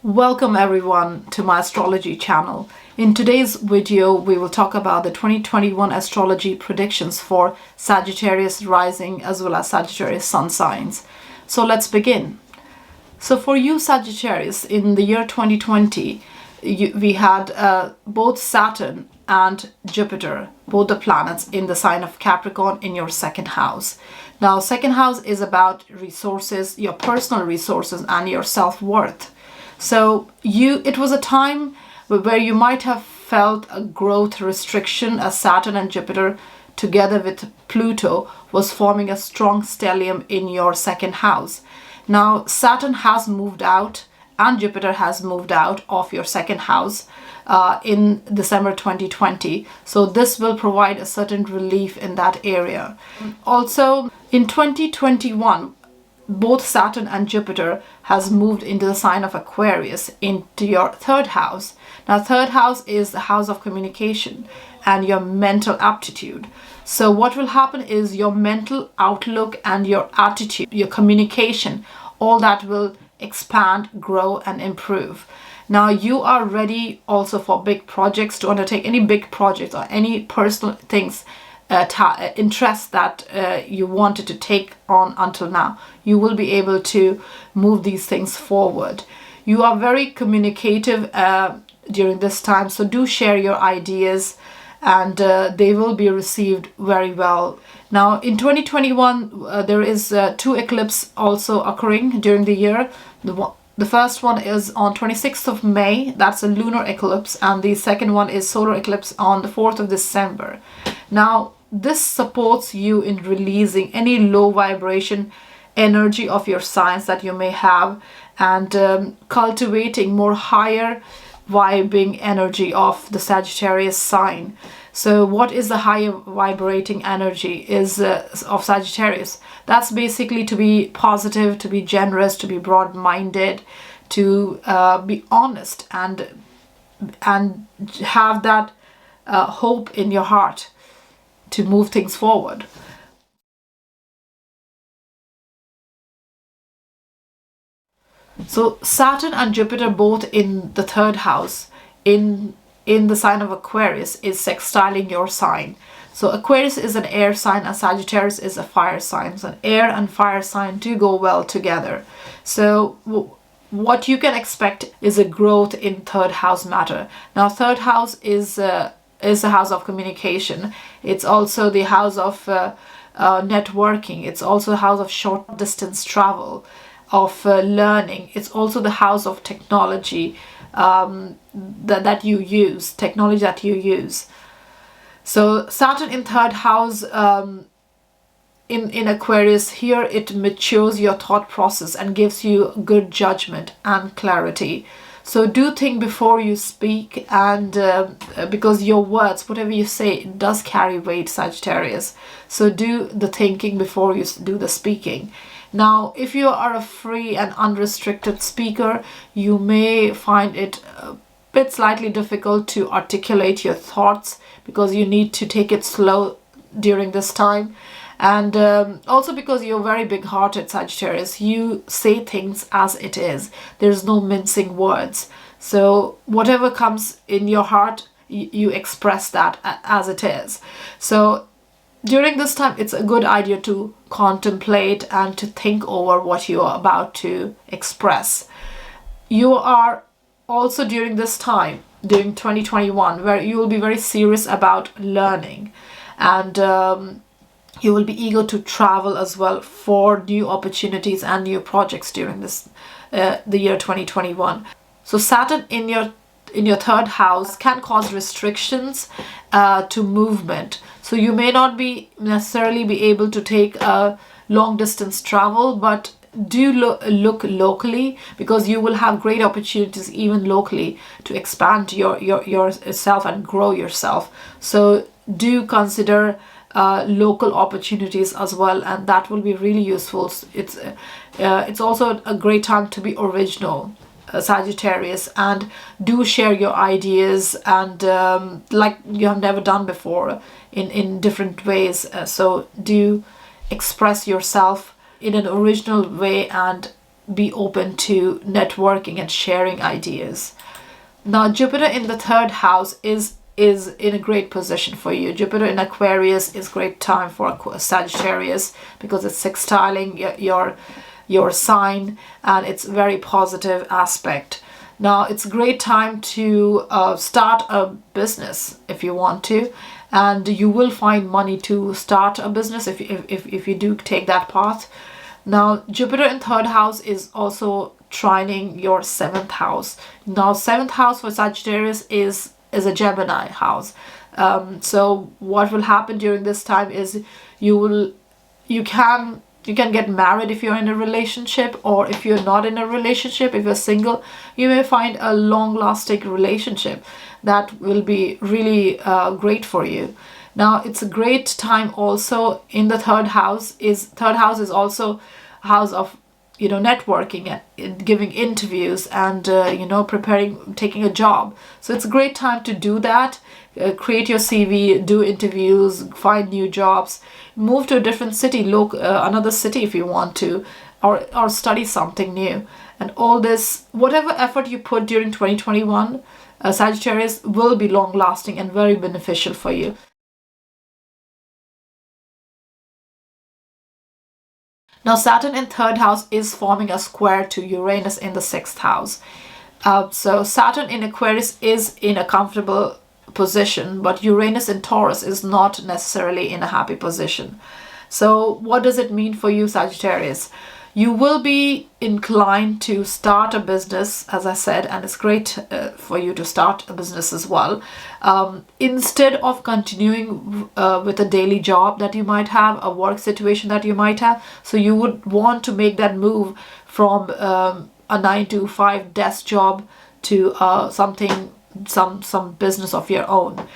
Welcome everyone to my astrology channel. In today's video, we will talk about the 2021 astrology predictions for Sagittarius rising as well as Sagittarius sun signs. So let's begin. So for you Sagittarius, in the year 2020, we had both Saturn and Jupiter, both the planets in the sign of Capricorn in your second house. Now, second house is about resources, your personal resources and your self-worth. So it was a time where you might have felt a growth restriction as Saturn and Jupiter together with Pluto was forming a strong stellium in your second house. Now Saturn has moved out and Jupiter has moved out of your second house in December 2020. So this will provide a certain relief in that area. Also in 2021, both Saturn and Jupiter has moved into the sign of Aquarius into your third house. Now, third house is the house of communication and your mental aptitude. So what will happen is your mental outlook and your attitude, your communication, all that will expand, grow, and improve. Now, you are ready also for big projects, to undertake any big projects or any personal things, interests that you wanted to take on until now. You will be able to move these things forward. You are very communicative during this time, so do share your ideas and they will be received very well. Now in 2021, there is two eclipses also occurring during the year. The first one is on 26th of May, that's a lunar eclipse, and the second one is solar eclipse on the 4th of December. Now, this supports you in releasing any low vibration energy of your signs that you may have and cultivating more higher vibing energy of the Sagittarius sign. So what is the higher vibrating energy is of Sagittarius? That's basically to be positive, to be generous, to be broad-minded, to be honest and have that hope in your heart to move things forward. So Saturn and Jupiter both in the third house in the sign of Aquarius is sextiling your sign. So Aquarius is an air sign and Sagittarius is a fire sign. So an air and fire sign do go well together. So what you can expect is a growth in third house matter. Now third house is the house of communication. It's also the house of networking. It's also the house of short distance travel, of learning. It's also the house of technology that you use, technology that you use. So Saturn in third house in Aquarius, here it matures your thought process and gives you good judgment and clarity. So do think before you speak, and because your words, whatever you say, does carry weight, Sagittarius. So do the thinking before you do the speaking. Now, if you are a free and unrestricted speaker, you may find it a bit slightly difficult to articulate your thoughts because you need to take it slow during this time. And also because you're very big-hearted, Sagittarius, you say things as it is. There's no mincing words. So whatever comes in your heart, you express that as it is. So during this time, it's a good idea to contemplate and to think over what you are about to express. You are also during this time, during 2021, where you will be very serious about learning and you will be eager to travel as well for new opportunities and new projects during this the year 2021. So Saturn in your third house can cause restrictions to movement. So you may not be necessarily be able to take a long distance travel, but do look locally, because you will have great opportunities even locally to expand yourself and grow yourself. So do consider local opportunities as well, and that will be really useful. It's also a great time to be original, Sagittarius, and do share your ideas and like you have never done before in different ways. So do express yourself in an original way and be open to networking and sharing ideas. Now, Jupiter in the third house is in a great position for you. Jupiter in Aquarius is great time for Sagittarius because it's sextiling your sign, and it's very positive aspect. Now, it's a great time to start a business if you want to, and you will find money to start a business if you do take that path. Now, Jupiter in third house is also trining your seventh house. Now, seventh house for Sagittarius is a Gemini house. So what will happen during this time is you can get married if you're in a relationship, or if you're not in a relationship, if you're single, you may find a long-lasting relationship that will be really great for you. Now, it's a great time also in the third house is also a house of networking and giving interviews and preparing, taking a job. So it's a great time to do that. Create your CV, do interviews, find new jobs, move to a different city, another city if you want to, or study something new. And all this, whatever effort you put during 2021, Sagittarius, will be long lasting and very beneficial for you. Now, Saturn in third house is forming a square to Uranus in the sixth house. So Saturn in Aquarius is in a comfortable position, but Uranus in Taurus is not necessarily in a happy position. So what does it mean for you, Sagittarius? You will be inclined to start a business, as I said, and it's great for you to start a business as well. Instead of continuing with a daily job that you might have, a work situation that you might have, so you would want to make that move from a 9 to 5 desk job to some business of your own.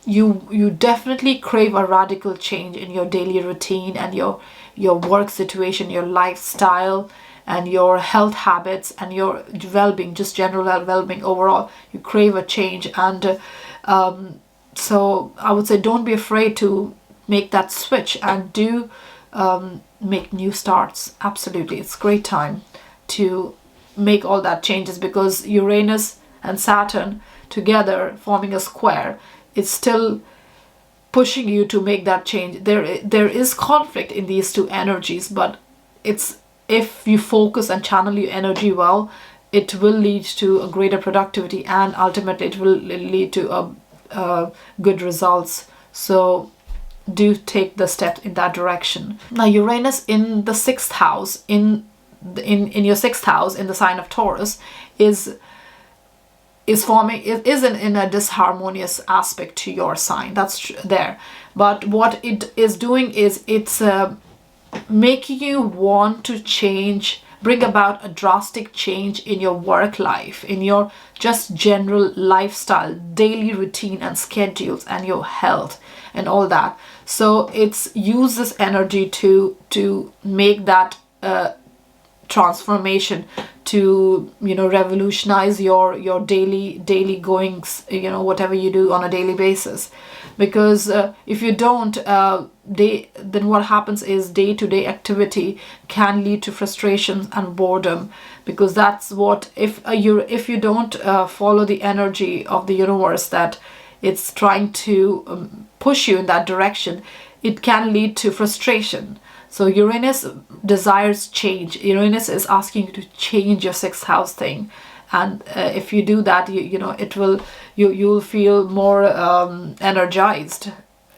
You definitely crave a radical change in your daily routine and your work situation, your lifestyle, and your health habits, and your well-being, just general well-being overall. You crave a change, and so I would say don't be afraid to make that switch and do make new starts. Absolutely, it's a great time to make all that changes, because Uranus and Saturn together forming a square, it's still pushing you to make that change. There is conflict in these two energies, but if you focus and channel your energy well, it will lead to a greater productivity, and ultimately it will lead to good results. So do take the step in that direction. Now, Uranus in the sixth house, in your sixth house, in the sign of Taurus, is in a disharmonious aspect to your sign. That's there. But what it is doing is it's making you want to change, bring about a drastic change in your work life, in your just general lifestyle, daily routine and schedules, and your health and all that. So it's use this energy to make that transformation, to revolutionize your daily goings, whatever you do on a daily basis. Because if you don't, then what happens is day-to-day activity can lead to frustration and boredom, because that's what, if you don't follow the energy of the universe that it's trying to push you in that direction, it can lead to frustration. So Uranus desires change. Uranus is asking you to change your sixth house thing, and if you do that, you'll feel more energized,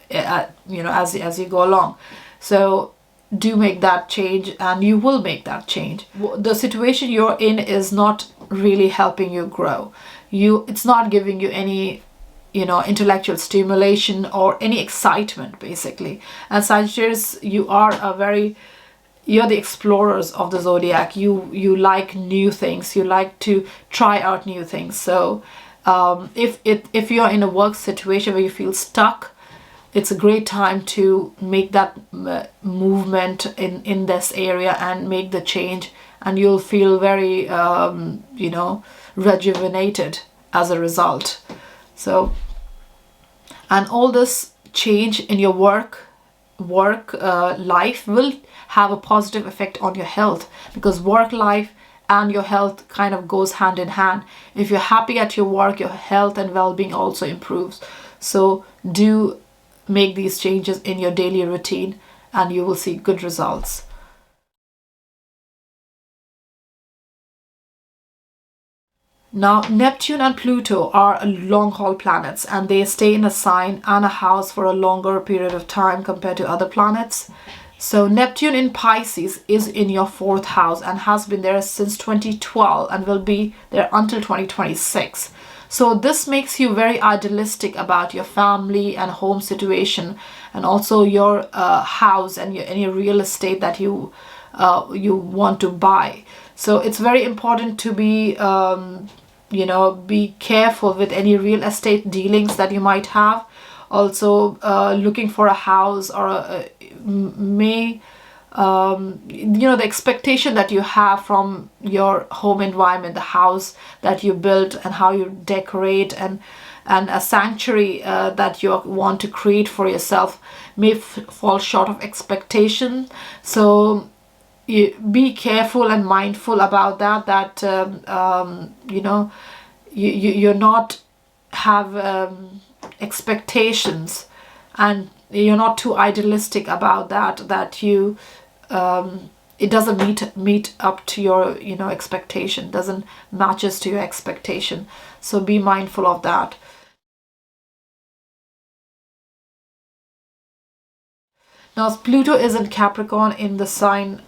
as you go along. So do make that change, and you will make that change. The situation you're in is not really helping you grow. It's not giving you any intellectual stimulation or any excitement, basically. And Sagittarius, you're the explorers of the zodiac. You like new things. You like to try out new things. So if you're in a work situation where you feel stuck, it's a great time to make that movement in this area and make the change, and you'll feel very rejuvenated as a result. So, and all this change in your work work life will have a positive effect on your health, because work life and your health kind of goes hand in hand. If you're happy at your work, your health and well-being also improves. So do make these changes in your daily routine and you will see good results. Now, Neptune and Pluto are long haul planets and they stay in a sign and a house for a longer period of time compared to other planets. So Neptune in Pisces is in your 4th house and has been there since 2012 and will be there until 2026. So this makes you very idealistic about your family and home situation, and also your house and any real estate that you want to buy. So it's very important to be be careful with any real estate dealings that you might have. Also looking for a house or the expectation that you have from your home environment, the house that you built and how you decorate, and a sanctuary that you want to create for yourself may fall short of expectation. So you be careful and mindful about that you're not have expectations, and you're not too idealistic about that you it doesn't meet up to your expectation, doesn't matches to your expectation. So be mindful of that. Now, Pluto is in Capricorn in the sign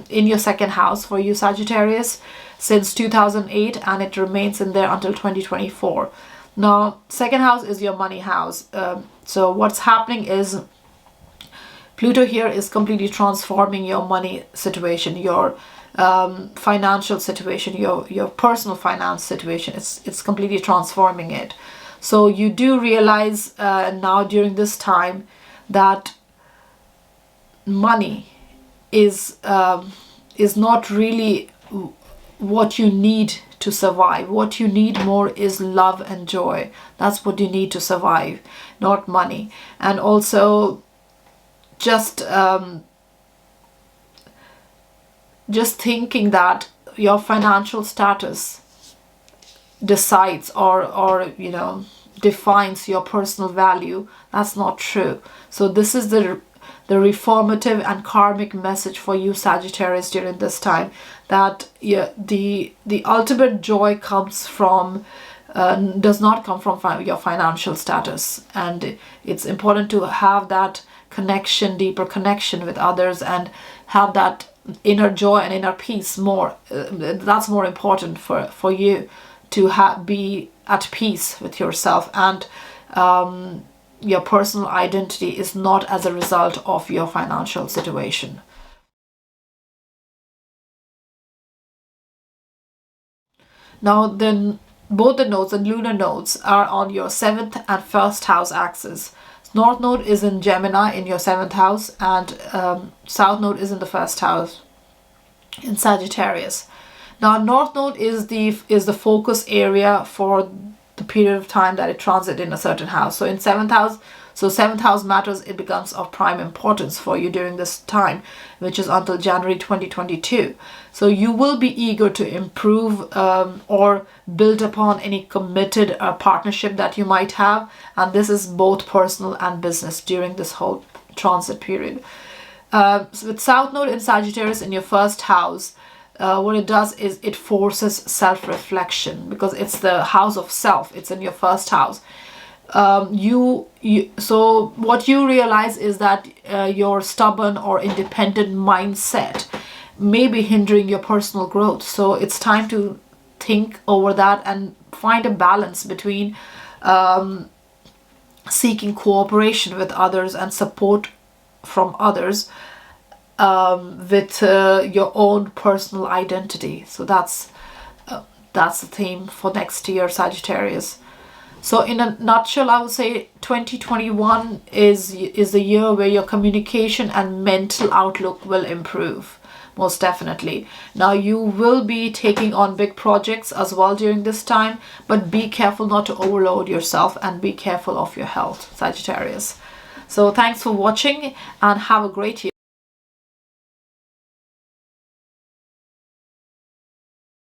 in your 2nd house for you, Sagittarius, since 2008, and it remains in there until 2024. Now, 2nd house is your money house. So what's happening is Pluto here is completely transforming your money situation, your financial situation, your personal finance situation. It's completely transforming it. So you do realize now during this time that money is not really what you need to survive. What you need more is love and joy. That's what you need to survive, not money. And also just thinking that your financial status decides or defines your personal value, that's not true. So this is the reformative and karmic message for you, Sagittarius, during this time, that the ultimate joy comes from does not come from your financial status, and it's important to have that connection, deeper connection with others, and have that inner joy and inner peace more. That's more important for you to be at peace with yourself, and your personal identity is not as a result of your financial situation. Now then, both the nodes and lunar nodes are on your 7th and 1st house axis. North node is in Gemini in your 7th house, and South node is in the 1st house in Sagittarius. Now, North node is the focus area for the period of time that it transit in a certain house. So in 7th house, 7th house matters. It becomes of prime importance for you during this time, which is until January 2022. So you will be eager to improve or build upon any committed partnership that you might have, and this is both personal and business during this whole transit period. So with South node in Sagittarius in your 1st house, what it does is it forces self-reflection, because it's the house of self. It's in your 1st house. So what you realize is that your stubborn or independent mindset may be hindering your personal growth. So it's time to think over that and find a balance between seeking cooperation with others and support from others with your own personal identity. So that's the theme for next year, Sagittarius. So in a nutshell, I would say 2021 is the year where your communication and mental outlook will improve, most definitely. Now, you will be taking on big projects as well during this time, but be careful not to overload yourself and be careful of your health, Sagittarius. So thanks for watching and have a great year.